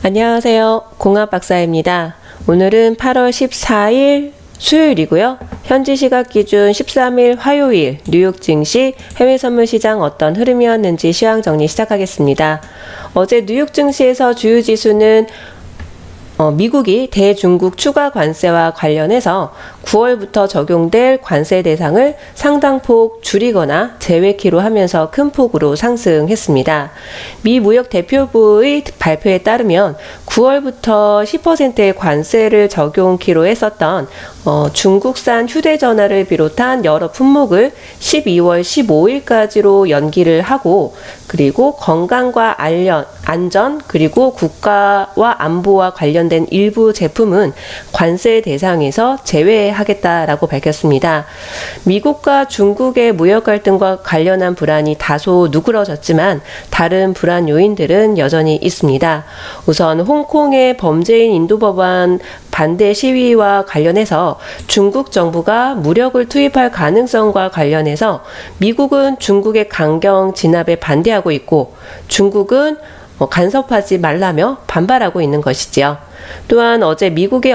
안녕하세요. 공합박사입니다. 오늘은 8월 14일 수요일이고요. 현지 시각 기준 13일 화요일 뉴욕 증시 해외 선물 시장 어떤 흐름이었는지 시황 정리 시작하겠습니다. 어제 뉴욕 증시에서 주요 지수는 미국이 대중국 추가 관세와 관련해서 9월부터 적용될 관세 대상을 상당폭 줄이거나 제외키로 하면서 큰 폭으로 상승했습니다. 미 무역 대표부의 발표에 따르면 9월부터 10%의 관세를 적용키로 했었던 중국산 휴대전화를 비롯한 여러 품목을 12월 15일까지로 연기를 하고, 그리고 건강과 안전 그리고 국가와 안보와 관련된 일부 제품은 관세 대상에서 제외하겠다라고 밝혔습니다. 미국과 중국의 무역 갈등과 관련한 불안이 다소 누그러졌지만 다른 불안 요인들은 여전히 있습니다. 우선 홍콩의 범죄인 인도 법안 반대 시위와 관련해서 중국 정부가 무력을 투입할 가능성과 관련해서 미국은 중국의 강경 진압에 반대하고 있고, 중국은 간섭하지 말라며 반발하고 있는 것이지요. 또한 미국의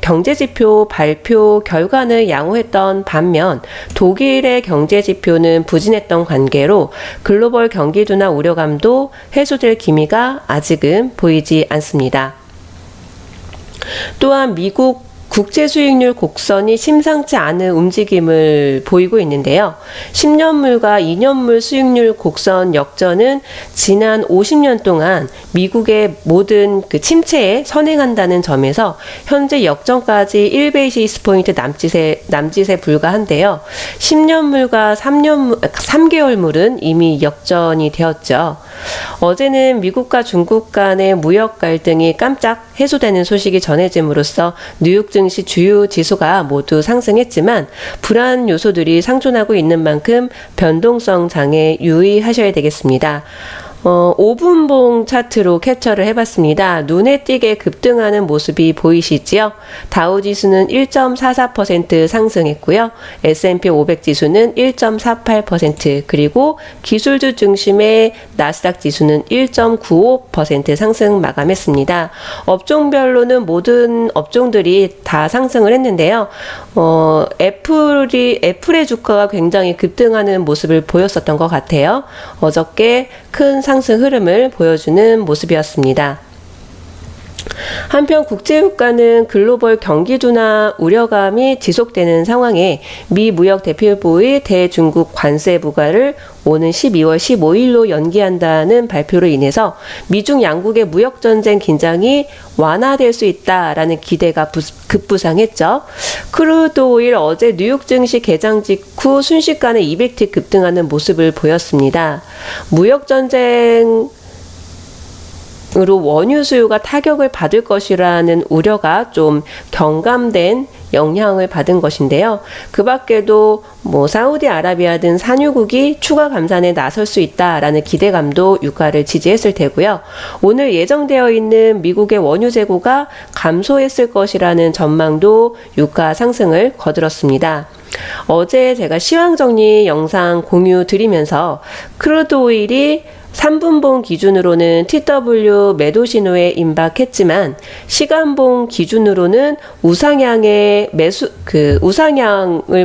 경제지표 발표 결과는 양호했던 반면 독일의 경제지표는 부진했던 관계로 글로벌 경기둔화 우려감도 해소될 기미가 아직은 보이지 않습니다. 또한 미국 국채 수익률 곡선이 심상치 않은 움직임을 보이고 있는데요. 10년물과 2년물 수익률 곡선 역전은 지난 50년 동안 미국의 모든 침체에 선행한다는 점에서 현재 역전까지 1베이시스 포인트 남짓에 불과한데요. 10년물과 3개월물은 이미 역전이 되었죠. 어제는 미국과 중국 간의 무역 갈등이 깜짝 해소되는 소식이 전해짐으로써 뉴욕 증시 주요 지수가 모두 상승했지만 불안 요소들이 상존하고 있는 만큼 변동성 장에 유의하셔야 되겠습니다. 5분봉 차트로 캡처를 해봤습니다. 눈에 띄게 급등하는 모습이 보이시지요? 다우지수는 1.44% 상승했고요. S&P 500 지수는 1.48%, 그리고 기술주 중심의 나스닥 지수는 1.95% 상승 마감했습니다. 업종별로는 모든 업종들이 다 상승을 했는데요. 애플의 주가가 굉장히 급등하는 모습을 보였었던 것 같아요. 어저께 큰 상승 흐름을 보여주는 모습이었습니다. 한편 국제유가는 글로벌 경기둔화 우려감이 지속되는 상황에 미 무역 대표부의 대중국 관세 부과를 오는 12월 15일로 연기한다는 발표로 인해서 미중 양국의 무역전쟁 긴장이 완화될 수 있다라는 기대가 급부상했죠. 크루드 오일 어제 뉴욕 증시 개장 직후 순식간에 200티 급등하는 모습을 보였습니다. 무역전쟁 으로 원유 수요가 타격을 받을 것이라는 우려가 좀 경감된 영향을 받은 것인데요. 그 밖에도 사우디아라비아 등 산유국이 추가 감산에 나설 수 있다라는 기대감도 유가를 지지했을 테고요. 오늘 예정되어 있는 미국의 원유 재고가 감소했을 것이라는 전망도 유가 상승을 거들었습니다. 어제 제가 시황 정리 영상 공유 드리면서 크루드 오일이 3분봉 기준으로는 TW 매도 신호에 임박했지만 시간봉 기준으로는 우상향을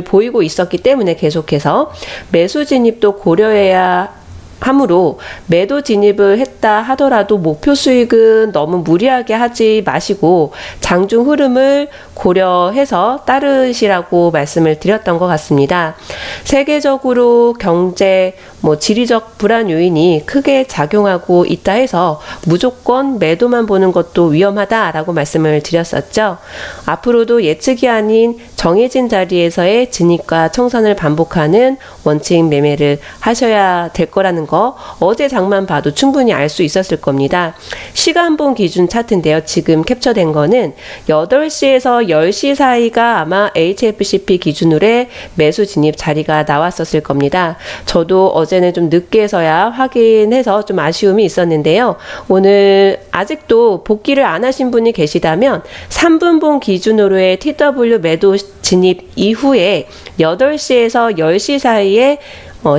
보이고 있었기 때문에 계속해서 매수 진입도 고려해야 하므로 매도 진입을 했다 하더라도 목표 수익은 너무 무리하게 하지 마시고 장중 흐름을 고려해서 따르시라고 말씀을 드렸던 것 같습니다. 세계적으로 경제, 지리적 불안 요인이 크게 작용하고 있다 해서 무조건 매도만 보는 것도 위험하다라고 말씀을 드렸었죠. 앞으로도 예측이 아닌 정해진 자리에서의 진입과 청산을 반복하는 원칙 매매를 하셔야 될 거라는 거 어제 장만 봐도 충분히 알 수 있었을 겁니다. 시간봉 기준 차트인데요. 지금 캡처된 거는 8시에서 10시 사이가 아마 HFCP 기준으로의 매수 진입 자리가 나왔었을 겁니다. 저도 어제는 좀 늦게서야 확인해서 좀 아쉬움이 있었는데요. 오늘 아직도 복귀를 안 하신 분이 계시다면 3분봉 기준으로의 TW 매도 진입 이후에 8시에서 10시 사이에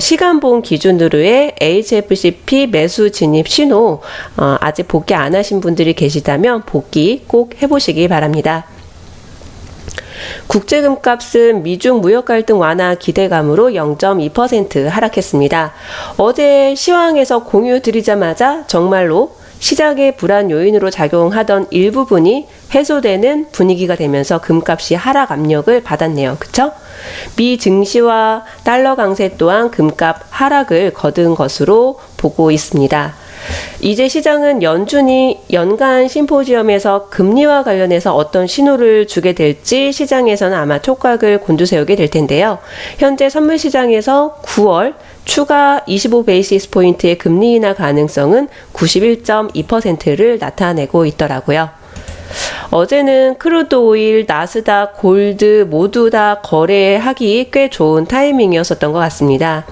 시간봉 기준으로의 HFCP 매수 진입 신호 아직 복귀 안 하신 분들이 계시다면 복귀 꼭 해보시기 바랍니다. 국제금값은 미중 무역 갈등 완화 기대감으로 0.2% 하락했습니다. 어제 시황에서 공유 드리자마자 정말로 시장의 불안 요인으로 작용하던 일부분이 해소되는 분위기가 되면서 금값이 하락 압력을 받았네요. 그쵸? 미 증시와 달러 강세 또한 금값 하락을 거둔 것으로 보고 있습니다. 이제 시장은 연준이 연간 심포지엄에서 금리와 관련해서 어떤 신호를 주게 될지 시장에서는 아마 촉각을 곤두세우게 될 텐데요. 현재 선물 시장에서 9월 추가 25베이시스 포인트의 금리 인하 가능성은 91.2%를 나타내고 있더라고요. 어제는 크루드 오일, 나스닥, 골드 모두 다 거래하기 꽤 좋은 타이밍이었었던 것 같습니다.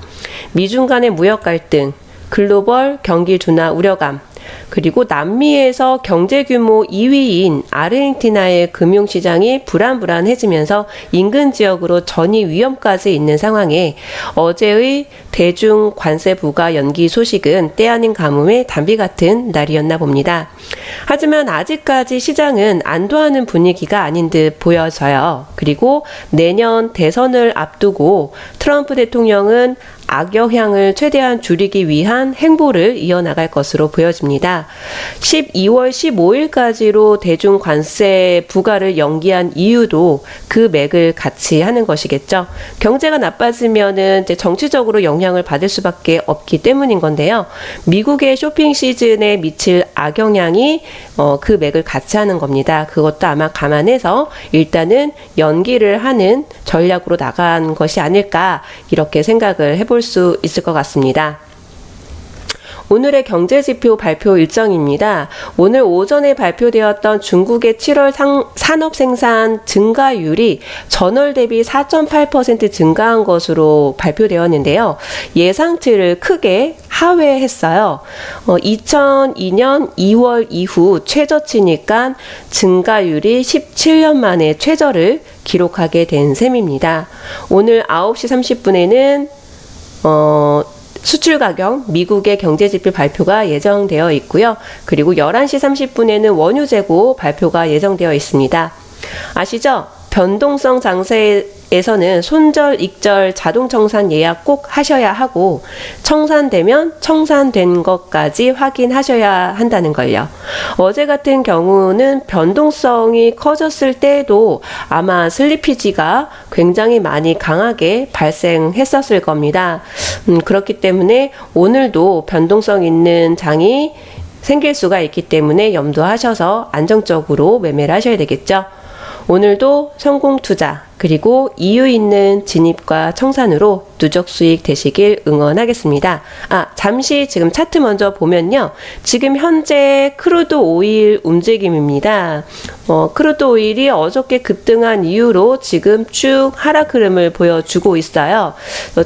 미중 간의 무역 갈등, 글로벌 경기 둔화 우려감, 그리고 남미에서 경제 규모 2위인 아르헨티나의 금융시장이 불안해지면서 인근 지역으로 전이 위험까지 있는 상황에 어제의 대중 관세 부과 연기 소식은 때 아닌 가뭄의 단비 같은 날이었나 봅니다. 하지만 아직까지 시장은 안도하는 분위기가 아닌 듯 보여져요. 그리고 내년 대선을 앞두고 트럼프 대통령은 악영향을 최대한 줄이기 위한 행보를 이어나갈 것으로 보여집니다. 12월 15일까지로 대중 관세 부과를 연기한 이유도 그 맥을 같이 하는 것이겠죠. 경제가 나빠지면은 이제 정치적으로 영향을 받을 수밖에 없기 때문인 건데요. 미국의 쇼핑 시즌에 미칠 악영향이 그 맥을 같이 하는 겁니다. 그것도 아마 감안해서 일단은 연기를 하는 전략으로 나간 것이 아닐까 이렇게 생각을 해볼 수 있을 것 같습니다. 오늘의 경제지표 발표 일정입니다. 오늘 오전에 발표되었던 중국의 7월 산업생산 증가율이 전월 대비 4.8% 증가한 것으로 발표되었는데요. 예상치를 크게 하회했어요. 2002년 2월 이후 최저치니까 증가율이 17년 만에 최저를 기록하게 된 셈입니다. 오늘 9시 30분에는 수출 가격, 미국의 경제지표 발표가 예정되어 있고요. 그리고 11시 30분에는 원유 재고 발표가 예정되어 있습니다. 아시죠? 변동성 장세에서는 손절, 익절, 자동 청산 예약 꼭 하셔야 하고 청산되면 청산된 것까지 확인하셔야 한다는 걸요. 어제 같은 경우는 변동성이 커졌을 때에도 아마 슬리피지가 굉장히 많이 강하게 발생했었을 겁니다. 그렇기 때문에 오늘도 변동성 있는 장이 생길 수가 있기 때문에 염두하셔서 안정적으로 매매를 하셔야 되겠죠. 오늘도 성공 투자 그리고 이유 있는 진입과 청산으로 누적 수익 되시길 응원하겠습니다. 잠시 지금 차트 먼저 보면요. 지금 현재 크루드 오일 움직임입니다. 크루드 오일이 어저께 급등한 이후로 지금 쭉 하락 흐름을 보여주고 있어요.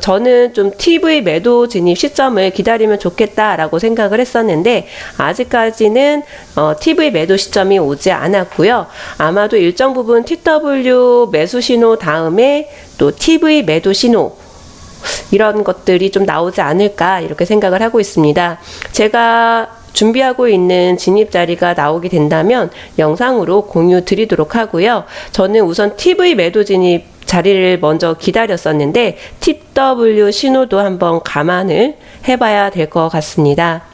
저는 좀 TV 매도 진입 시점을 기다리면 좋겠다라고 생각을 했었는데 아직까지는 TV 매도 시점이 오지 않았고요. 아마도 일정 부분 TW 매수 신호 다음에 또 TV 매도 신호 이런 것들이 좀 나오지 않을까 이렇게 생각을 하고 있습니다. 제가 준비하고 있는 진입 자리가 나오게 된다면 영상으로 공유 드리도록 하고요. 저는 우선 TV 매도 진입 자리를 먼저 기다렸었는데 TW 신호도 한번 감안을 해봐야 될 것 같습니다.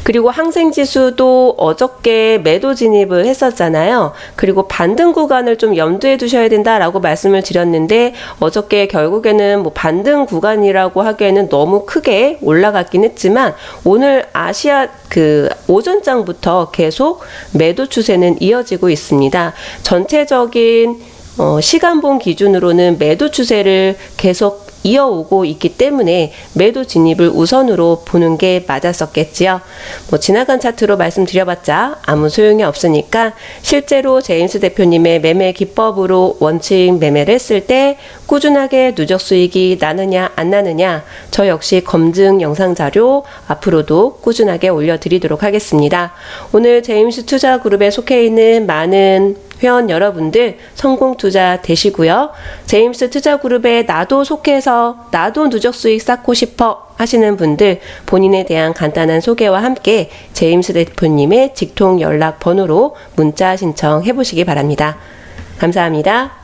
그리고 항생지수도 어저께 매도 진입을 했었잖아요. 그리고 반등 구간을 좀 염두에 두셔야 된다라고 말씀을 드렸는데 어저께 결국에는 반등 구간이라고 하기에는 너무 크게 올라갔긴 했지만 오늘 아시아 오전장부터 계속 매도 추세는 이어지고 있습니다. 전체적인 시간봉 기준으로는 매도 추세를 계속 이어오고 있기 때문에 매도 진입을 우선으로 보는 게 맞았었겠지요. 지나간 차트로 말씀드려봤자 아무 소용이 없으니까 실제로 제임스 대표님의 매매 기법으로 원칙 매매를 했을 때 꾸준하게 누적 수익이 나느냐 안 나느냐 저 역시 검증 영상 자료 앞으로도 꾸준하게 올려드리도록 하겠습니다. 오늘 제임스 투자그룹에 속해 있는 많은 회원 여러분들 성공 투자 되시고요. 제임스 투자그룹에 나도 속해서 나도 누적 수익 쌓고 싶어 하시는 분들 본인에 대한 간단한 소개와 함께 제임스 대표님의 직통 연락 번호로 문자 신청해 보시기 바랍니다. 감사합니다.